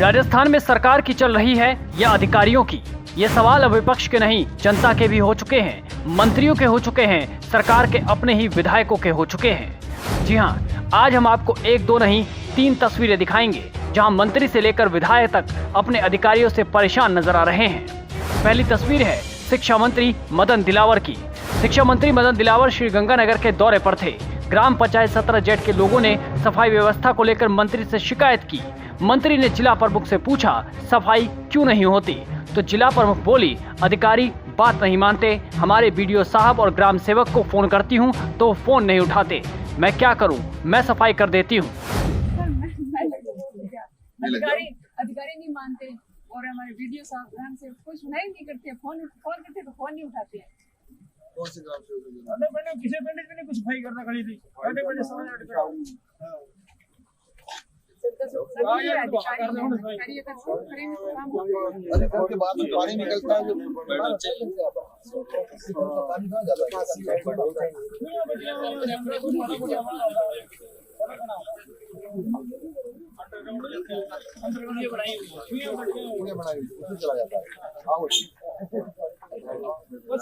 राजस्थान में सरकार की चल रही है या अधिकारियों की? ये सवाल अब विपक्ष के नहीं, जनता के भी हो चुके हैं, मंत्रियों के हो चुके हैं, सरकार के अपने ही विधायकों के हो चुके हैं। जी हाँ, आज हम आपको एक दो नहीं 3 तस्वीरें दिखाएंगे जहां मंत्री से लेकर विधायक तक अपने अधिकारियों से परेशान नजर आ रहे हैं। पहली तस्वीर है शिक्षा मंत्री मदन दिलावर की। शिक्षा मंत्री मदन दिलावर श्रीगंगानगर के दौरे पर थे। ग्राम पंचायत 17 जेठ के लोगों ने सफाई व्यवस्था को लेकर मंत्री से शिकायत की। मंत्री ने जिला प्रमुख से पूछा सफाई क्यों नहीं होती, तो जिला प्रमुख बोली अधिकारी बात नहीं मानते, हमारे बीडीओ साहब और ग्राम सेवक को फोन करती हूँ तो वो फोन नहीं उठाते, मैं क्या करूँ, मैं सफाई कर देती हूँ। अधिकारी नहीं मानते और हमारे वीडियो साहब ग्राम से कोई सुनाई नहीं करते, फोन करते तो फोन नहीं उठाते हैं। कौन से ग्राम से किसी पंडित ने कुछ सफाई करना खड़ी थी के बाद में पानी निकलता है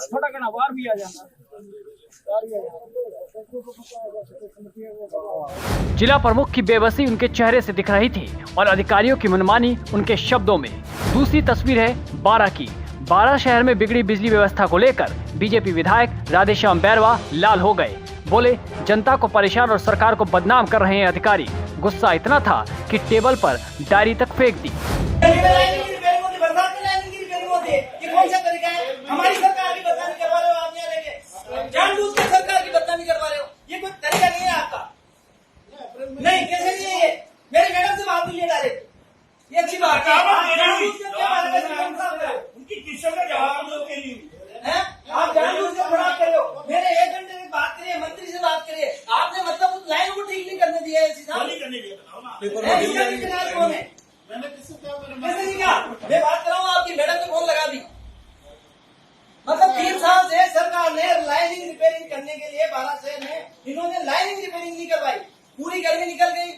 थोड़ा घना बाहर भी आ जाना। जिला प्रमुख की बेबसी उनके चेहरे से दिख रही थी और अधिकारियों की मनमानी उनके शब्दों में। दूसरी तस्वीर है बारा की। बारा शहर में बिगड़ी बिजली व्यवस्था को लेकर बीजेपी विधायक राधेश्याम बैरवा लाल हो गए। बोले जनता को परेशान और सरकार को बदनाम कर रहे हैं अधिकारी। गुस्सा इतना था कि टेबल पर डायरी तक फेंक दी। हमारी सरकार की बदनामी करवा रहे हो आप, यहाँ लेके जानबूझ के सरकार की बदनामी करवा रहे हो, ये कोई तरीका नहीं है आपका। नहीं, कैसे नहीं है ये? मेरे मैडम से बात नहीं डायरेक्ट, ये अच्छी बात है। उनकी क्वेश्चन का जवाब हम लोग के लिए है, आप जानबूझ के खराब कर रहे हो। मेरे 1 घंटे में बात करिए, मंत्री से बात करिए, आपने मतलब उस लाइन को ठीक नहीं करने दिया है। मैंने किसी कैसे नहीं किया? मैं बात कर रहा हूँ, आपकी मैडम ने फोन लगा दी। मतलब 3 साल से सरकार ने लाइनिंग रिपेयरिंग करने के लिए 12 शहर में इन्होंने लाइनिंग रिपेयरिंग नहीं करवाई, पूरी गर्मी निकल गई।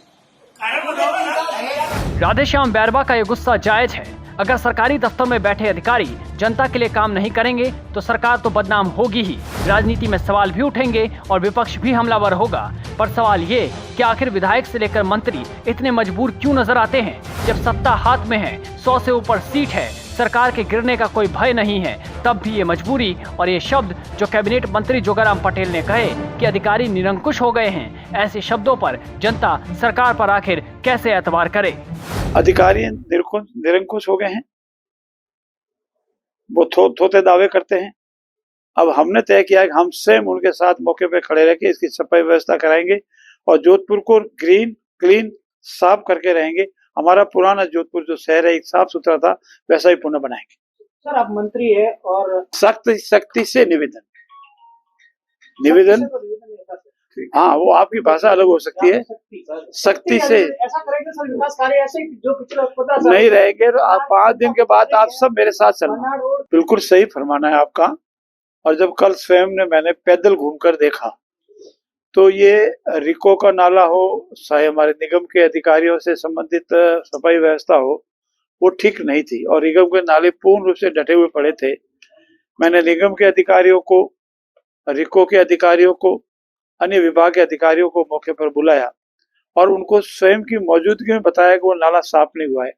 राधेश्याम बैरवा का ये गुस्सा जायज है। अगर सरकारी दफ्तर में बैठे अधिकारी जनता के लिए काम नहीं करेंगे तो सरकार तो बदनाम होगी ही। राजनीति में सवाल भी उठेंगे और विपक्ष भी हमलावर होगा। पर सवाल ये कि आखिर विधायक से लेकर मंत्री इतने मजबूर क्यों नजर आते हैं जब सत्ता हाथ में है, 100 से ऊपर सीट है, सरकार के गिरने का कोई भय नहीं है, तब भी ये मजबूरी और ये शब्द जो कैबिनेट मंत्री जोगाराम पटेल ने कहे कि अधिकारी निरंकुश हो गए हैं, ऐसे शब्दों पर जनता सरकार पर आखिर कैसे एतबार करे? अधिकारी निरंकुश हो गए हैं, वो थोते दावे करते हैं। अब हमने तय किया है कि हम स्वयं उनके साथ मौके पे खड़े रह के इसकी सफाई व्यवस्था कराएंगे और जोधपुर को ग्रीन क्लीन साफ करके रहेंगे। हमारा पुराना जोधपुर जो शहर है एक साफ सुथरा था, वैसा ही पुनः बनाएंगे। सर आप मंत्री है और सख्ती से निवेदन हाँ, वो आपकी भाषा अलग हो सकती है। सख्ती से ऐसा करेंगे सर, विकास कार्य ऐसे जो पिछले 15 साल नहीं रहेंगे तो आप 5 दिन के बाद आप सब मेरे साथ चलना। बिल्कुल सही फरमाना है आपका। और जब कल स्वयं मैंने पैदल घूमकर देखा तो ये रिको का नाला हो, चाहे हमारे निगम के अधिकारियों से संबंधित सफाई व्यवस्था हो, वो ठीक नहीं थी और निगम के नाले पूर्ण रूप से डटे हुए पड़े थे। मैंने निगम के अधिकारियों को, रिको के अधिकारियों को, अन्य विभाग के अधिकारियों को मौके पर बुलाया और उनको स्वयं की मौजूदगी में बताया कि वो नाला साफ नहीं हुआ है,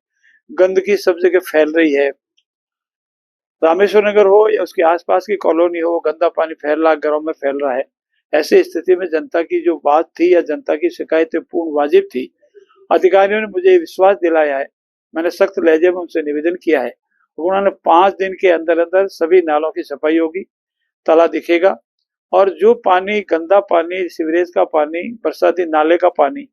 गंदगी सब जगह फैल रही है। रामेश्वर नगर हो या उसके आसपास की कॉलोनी हो, गंदा पानी फैल रहा, घरों में फैल रहा है। ऐसी स्थिति में जनता की जो बात थी या जनता की शिकायतें पूर्ण वाजिब थी। अधिकारियों ने मुझे विश्वास दिलाया है, मैंने सख्त लहजे में उनसे निवेदन किया है, उन्होंने 5 दिन के अंदर अंदर सभी नालों की सफाई होगी, ताला दिखेगा और जो पानी, गंदा पानी, सीवरेज का पानी, बरसाती नाले का पानी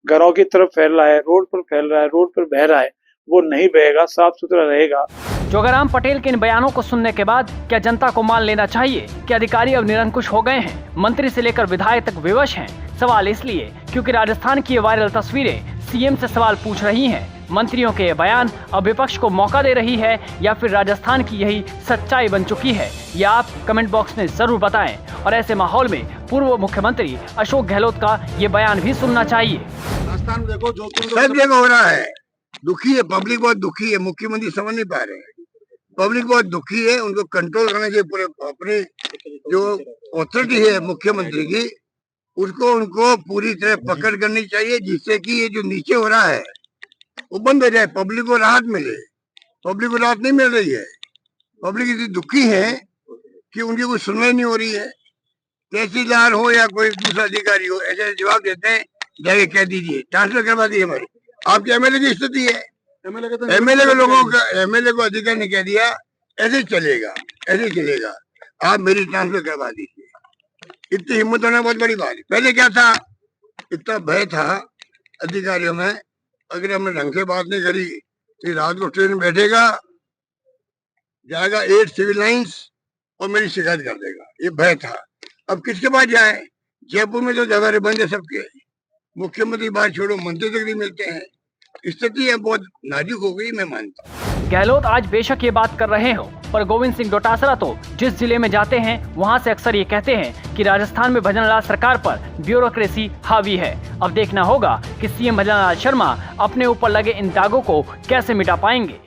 घरों की तरफ फैल रहा है, रोड पर फैल रहा है, रोड पर बह रहा है, वो नहीं बहेगा, साफ सुथरा रहेगा। जोगाराम पटेल के इन बयानों को सुनने के बाद क्या जनता को मान लेना चाहिए कि अधिकारी अब निरंकुश हो गए हैं, मंत्री से लेकर विधायक तक विवश हैं? सवाल इसलिए क्योंकि राजस्थान की ये वायरल तस्वीरें सीएम से सवाल पूछ रही हैं। मंत्रियों के बयान अब विपक्ष को मौका दे रही है या फिर राजस्थान की यही सच्चाई बन चुकी है? ये आप कमेंट बॉक्स में जरूर बताएं। और ऐसे माहौल में पूर्व मुख्यमंत्री अशोक गहलोत का ये बयान भी सुनना चाहिए। राजस्थान में देखो, जोधपुर सब जगह हो रहा है, दुखी है, पब्लिक बहुत दुखी है, मुख्यमंत्री समझ नहीं पा रहे हैं। पब्लिक बहुत दुखी है, उनको कंट्रोल करना चाहिए पूरे अपने जो अथॉरिटी है मुख्यमंत्री की, उसको उनको पूरी तरह पकड़ करनी चाहिए, जिससे कि ये जो नीचे हो रहा है वो बंद हो जाए, पब्लिक को राहत मिले। पब्लिक को राहत नहीं मिल रही है, पब्लिक इतनी दुखी है कि उनकी कोई सुनवाई नहीं हो रही है। तहसीलदार हो या कोई दूसरा अधिकारी हो, ऐसे जवाब देते हैं, जाके कह दीजिए ट्रांसफर करवा दीजिए हमारी। आपके एमएलए की स्थिति है, एमएलए को लोगों का, एमएलए को अधिकारी ने कह दिया ऐसे चलेगा, ऐसे चलेगा, आप मेरी ट्रांसफर करवा दीजिए। इतनी हिम्मत होना बहुत बड़ी बात है। पहले क्या था, इतना भय था अधिकारियों में, अगर हमने ढंग से बात नहीं करी तो रात को ट्रेन में बैठेगा, जाएगा 8 सिविल लाइंस और मेरी शिकायत कर देगा, ये भय था। अब किसके पास जाए? जयपुर में तो दरबारे बंद है सबके, मुख्यमंत्री बात छोड़ो, मंत्री तक नहीं मिलते हैं। स्थिति है बहुत नाजुक हो गई, मैं मानता हूँ। गहलोत आज बेशक ये बात कर रहे हो, पर गोविंद सिंह डोटासरा तो जिस जिले में जाते हैं वहां से अक्सर ये कहते हैं कि राजस्थान में भजनलाल सरकार पर ब्यूरोक्रेसी हावी है। अब देखना होगा कि सीएम भजनलाल शर्मा अपने ऊपर लगे इन दागों को कैसे मिटा पाएंगे।